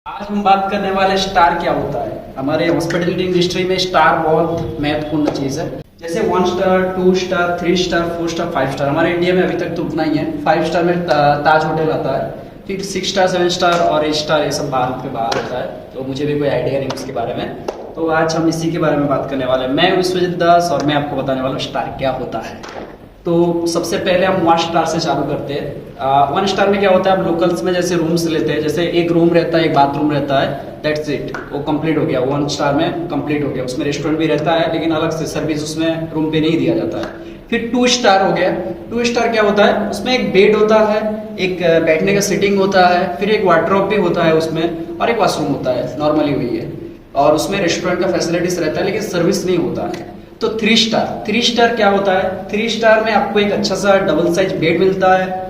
आज हम बात करने वाले स्टार क्या होता है। हमारे हॉस्पिटलिटी इंडस्ट्री में स्टार बहुत महत्वपूर्ण चीज़ है। जैसे 1 star, 2 star, 3 star, 4 star, 5 star. हमारे इंडिया में अभी तक तो उतना ही है। 5 स्टार में ताज होटल आता है, फिर 6 स्टार, 7 स्टार और 8 स्टार, ये सब भारत के बाहर होता है। तो मुझे भी कोई आइडिया नहीं उसके बारे में। तो आज हम इसी के बारे में बात करने वाले हैं। मैं विश्वजीत दास और मैं आपको बताने वाला हूँ स्टार क्या होता है। तो सबसे पहले हम 1 स्टार से चालू करते हैं। 1 स्टार में क्या होता है, आप लोकल्स में जैसे रूम्स लेते हैं, जैसे एक रूम रहता है, एक बाथरूम रहता है, दैट्स इट, वो कंप्लीट हो गया। 1 स्टार में कंप्लीट हो गया। उसमें रेस्टोरेंट भी रहता है, लेकिन अलग से सर्विस उसमें रूम पे नहीं दिया जाता है। फिर 2 स्टार हो गया। 2 स्टार क्या होता है, उसमें एक बेड होता है, एक बैठने का सीटिंग होता है, फिर एक वार्डरोब भी होता है उसमें, और एक वॉशरूम होता है, नॉर्मली वही है। और उसमें रेस्टोरेंट का फैसिलिटीज रहता है, लेकिन सर्विस नहीं होता है। तो 3 स्टार, 3 स्टार क्या होता है, 3 स्टार में आपको एक अच्छा सा डबल साइज बेड मिलता है,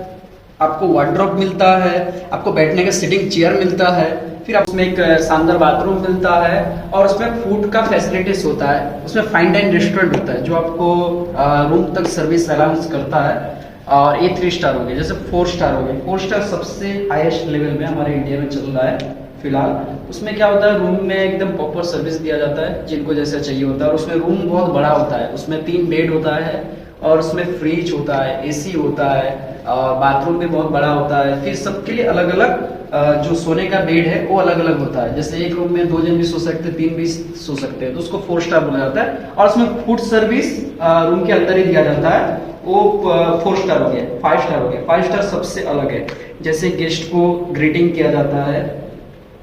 आपको वार्डरोब मिलता है, आपको बैठने का सिटिंग चेयर मिलता है, फिर उसमें एक शानदार बाथरूम मिलता है, और उसमें फूड का फैसिलिटीज होता है। उसमें फाइन डाइन रेस्टोरेंट होता है जो आपको रूम तक सर्विस अलाउंस करता है। और ये 3 स्टार हो गए। जैसे 4 स्टार हो गए। 4 स्टार सबसे हाईएस्ट लेवल में हमारे इंडिया में चल रहा है फिलहाल। उसमें क्या होता है, रूम में एकदम प्रॉपर सर्विस दिया जाता है जिनको जैसा चाहिए होता है। और उसमें रूम बहुत बड़ा होता है, उसमें 3 बेड होता है, और उसमें फ्रिज होता है, एसी होता है, और बाथरूम भी बहुत बड़ा होता है। फिर सबके लिए अलग अलग जो सोने का बेड है वो अलग अलग होता है। जैसे एक रूम में 2 जन भी सो सकते हैं, 3 भी सो सकते हैं, तो उसको 4 स्टार बोला जाता है। और उसमें फूड सर्विस रूम के अंदर ही दिया जाता है, वो 4 स्टार हो गया। 5 स्टार हो गया। 5 स्टार सबसे अलग है। जैसे गेस्ट को ग्रीटिंग किया जाता है,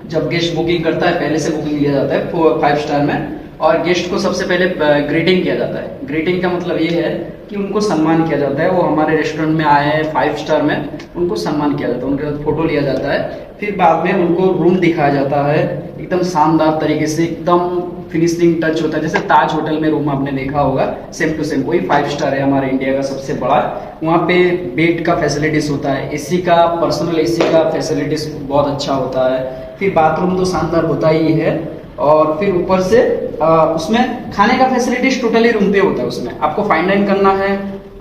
जब गेस्ट बुकिंग करता है पहले से बुकिंग लिया जाता है 5 स्टार में, और गेस्ट को सबसे पहले ग्रीटिंग किया जाता है। ग्रीटिंग का मतलब ये है कि उनको सम्मान किया जाता है। वो हमारे रेस्टोरेंट में आए हैं 5 स्टार में, उनको सम्मान किया जाता है, उनके साथ फोटो लिया जाता है। फिर बाद में उनको रूम दिखाया जाता है एकदम शानदार तरीके से, एकदम फिनिशिंग टच होता है। जैसे ताज होटल में रूम आपने देखा होगा, सेम टू सेम वही 5 स्टार है, हमारे इंडिया का सबसे बड़ा। वहाँ पे बेड का फैसिलिटीज होता है, एसी का, पर्सनल एसी का फैसिलिटीज बहुत अच्छा होता है। फिर बाथरूम तो शानदार होता ही है। और फिर ऊपर से उसमें खाने का फैसिलिटीज टोटली रूम पे होता है। उसमें आपको फाइन डाइन करना है,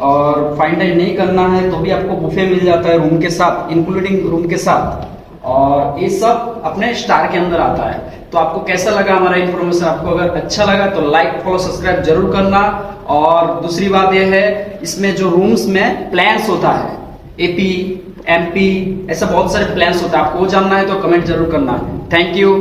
और फाइन डाइन नहीं करना है तो भी आपको बुफे मिल जाता है रूम के साथ, इंक्लूडिंग रूम के साथ। और ये सब अपने स्टार के अंदर आता है। तो आपको कैसा लगा हमारा इन्फॉर्मेशन? आपको अगर अच्छा लगा तो लाइक, फॉलो, सब्सक्राइब जरूर करना। और दूसरी बात यह है, इसमें जो रूम्स में प्लान्स होता है, एपी, एमपी, ऐसा बहुत सारे प्लान्स होता है, आपको वो जानना है तो कमेंट जरूर करना। Thank you.